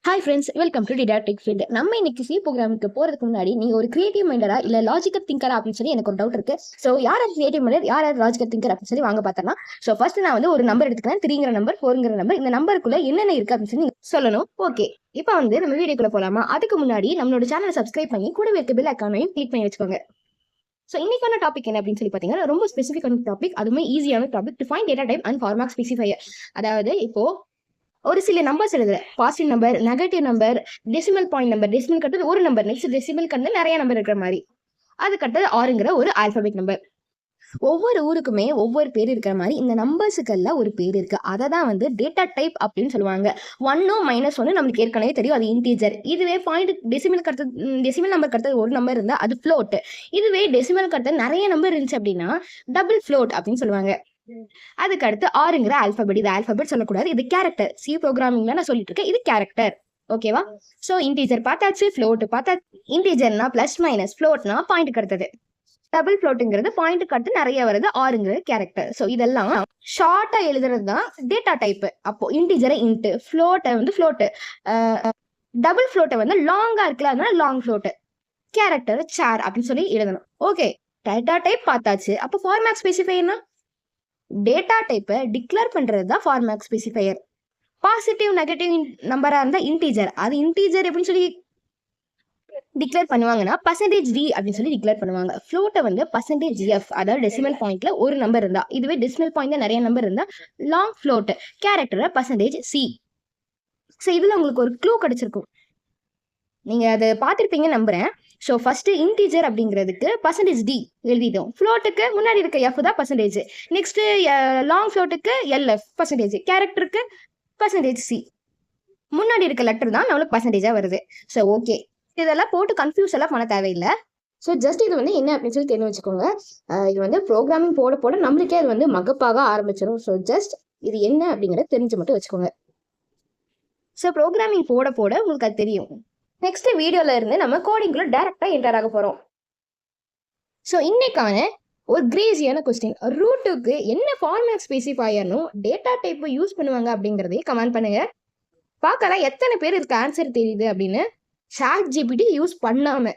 Hi friends, welcome to didactic field. நம்ம இன்னைக்கு C ப்ரோக்ராமுக்கு போகிறதுக்கு முன்னாடி நீங்கள் ஒரு கிரியேட்டிவ் மைண்டரா இல்லை லாஜிக்கல் திங்கரா அப்படின்னு சொல்லி எனக்கு ஒரு டவுட் இருக்கு. ஸோ யார் கிரியேட்டிவ் மைண்டர், யார் லாஜிக்கல் திங்கர் அப்படின்னு சொல்லி வாங்க பார்த்தலாம். ஸோ ஃபர்ஸ்ட் நான் வந்து ஒரு நம்பர் எடுத்துக்கிறேன், 3ங்கிற நம்பர், 4ங்கிற நம்பர். இந்த நம்பருக்குள்ள என்னென்ன இருக்கு அப்படின்னு சொல்லி சொல்லணும். ஓகே, இப்போ வந்து நம்ம வீடியோக்குள்ள போகலாமா? அதுக்கு முன்னாடி நம்மளோட சேனலை சப்ஸ்கிரைப் பண்ணி கூடவே இருக்க பெல் ஐகானையும் கிளிக் பண்ணி வச்சுக்கோங்க. ஸோ இன்னைக்கான டாபிக் என்ன அப்படின்னு சொல்லி பார்த்தீங்கன்னா ரொம்ப ஸ்பெசிஃபிக்கான டாபிக், அதுவுமே ஈஸியான topic. To find data type and format specifier. அதாவது இப்போ ஒரு சில நம்பர்ஸ் எழுதுற positive number, negative number, decimal point number, decimal கட்டது ஒரு நம்பர், நெக்ஸ்ட் டெசிமல் கட்டு நிறைய நம்பர் இருக்கிற மாதிரி, அது கட்டது 6ங்கிற ஒரு ஆல்பபெட் நம்பர். ஒவ்வொரு ஊருக்குமே ஒவ்வொரு பேர் இருக்கிற மாதிரி இந்த நம்பர்ஸுக்கெல்லாம் ஒரு பேர் இருக்கு. அதை தான் வந்து டேட்டா டைப் அப்படின்னு சொல்லுவாங்க. 1 -1 நம்மளுக்கு ஏற்கனவே தெரியும், அது இன்டீஜர். இதுவே பாயிண்ட் டெசிமல் கட்டது, டெசிமல் நம்பர் கட்டது ஒரு நம்பர் இருந்தால் அது ஃப்ளோட். இதுவே டெசிமல் கட்டது நிறைய நம்பர் இருந்துச்சு அப்படின்னா டபுள் ஃப்ளோட் அப்படின்னு சொல்லுவாங்க. அதுக்கு அடுத்து 6ங்கிற ஆல்பபெட். இது ஆல்பபெட் சொல்லக்கூடாது, இது கேரக்டர். சி ப்ரோக்ராமிங்ல நான் சொல்லிட்டு இருக்கேன், இது கேரக்டர். ஓகேவா? ஸோ இன்டீஜர் பார்த்தாச்சு, ஃப்ளோட் பார்த்தா. இன்டீஜர்னா பிளஸ் மைனஸ், ஃப்ளோட்னா பாயிண்ட் அடுத்தது. டபுள் ஃப்ளோட்டுங்கிறது பாயிண்ட் அடுத்து நிறைய வருது, 6ங்கிற கேரக்டர். ஸோ இதெல்லாம் ஷார்ட்டா எழுதுறது தான் டேட்டா டைப். அப்போ இன்டீஜரை இன்ட்டு, ஃப்ளோட்டை வந்து ஃப்ளோட்டு, டபுள் ஃப்ளோட்டை வந்து லாங்கா இருக்குல்ல, அதனால லாங் ஃப்ளோட்டு, கேரக்டர் சேர் அப்படின்னு சொல்லி எழுதணும். ஓகே, டேட்டா டைப் பார்த்தாச்சு. அப்போ ஃபார்மேட் ஸ்பெசிஃபையர்னா டேட்டா டைப்பை டிக்ளேர் பண்றது தான் ஃபார்மேட் ஸ்பெசிஃபையர். பாசிட்டிவ் நெகட்டிவ் நம்பரா இருந்தா இன்டீஜர், அது இன்டீஜர் எப்படின்னு சொல்லி டிக்ளேர் பண்ணுவாங்கன்னா %d அப்படின்னு சொல்லி டிக்ளேர் பண்ணுவாங்க. ஃப்ளோட்டை வந்து %f, அதாவது டெசிமல் பாயிண்ட்ல ஒரு நம்பர் இருந்தா. இதுவே டெசிமல் பாயிண்ட்ல நிறைய நம்பர் இருந்தா லாங் ஃப்ளோட், கேரக்டரை %c. ஸோ இதுல உங்களுக்கு ஒரு க்ளூ கிடைச்சிருக்கும், நீங்க அதை பார்த்துருப்பீங்க நம்புறேன். ஸோ ஃபர்ஸ்ட் இன்டீஜர் அப்படிங்கிறதுக்கு %d எழுதிட்டோம். ஃப்ளோட்டுக்கு முன்னாடி இருக்க எஃப் தான் பர்சன்டேஜ். நெக்ஸ்ட் லாங் ஃப்ளோட்டுக்கு எல்எஃப் பர்சன்டேஜ், கேரக்டருக்கு %c. முன்னாடி இருக்க லெட்டர் தான் நம்மளுக்கு பர்சன்டேஜா வருது. ஸோ ஓகே, இதெல்லாம் போட்டு கன்ஃபியூஸ் எல்லாம் பண்ண தேவையில்லை. ஸோ ஜஸ்ட் இது வந்து என்ன அப்படின்னு சொல்லி தெரிஞ்சு வச்சுக்கோங்க. இது வந்து ப்ரோக்ராமிங் போட போட நம்மளுக்கே அது வந்து மகப்பாக ஆரம்பிச்சிடும். ஸோ ஜஸ்ட் இது என்ன அப்படிங்கிறத தெரிஞ்சு மட்டும் வச்சுக்கோங்க. ஸோ ப்ரோக்ராமிங் போட போட உங்களுக்கு அது தெரியும். நெக்ஸ்ட் வீடியோல இருந்து நம்ம கோடிங்குள்ள டைரக்டா என்டர் ஆக போறோம். ஸோ இன்னைக்கான ஒரு கிரேசியான கொஸ்டின், ரூட்டுக்கு என்ன ஃபார்மேட் ஸ்பெசிஃபையர்னும் டேட்டா டைப் யூஸ் பண்ணுவாங்க அப்படிங்கிறதையும் கமெண்ட் பண்ணுங்க. பார்க்கலாம் எத்தனை பேர் இதுக்கு ஆன்சர் தெரியுது அப்படின்னு. சாட் ஜிபிடி யூஸ் பண்ணாம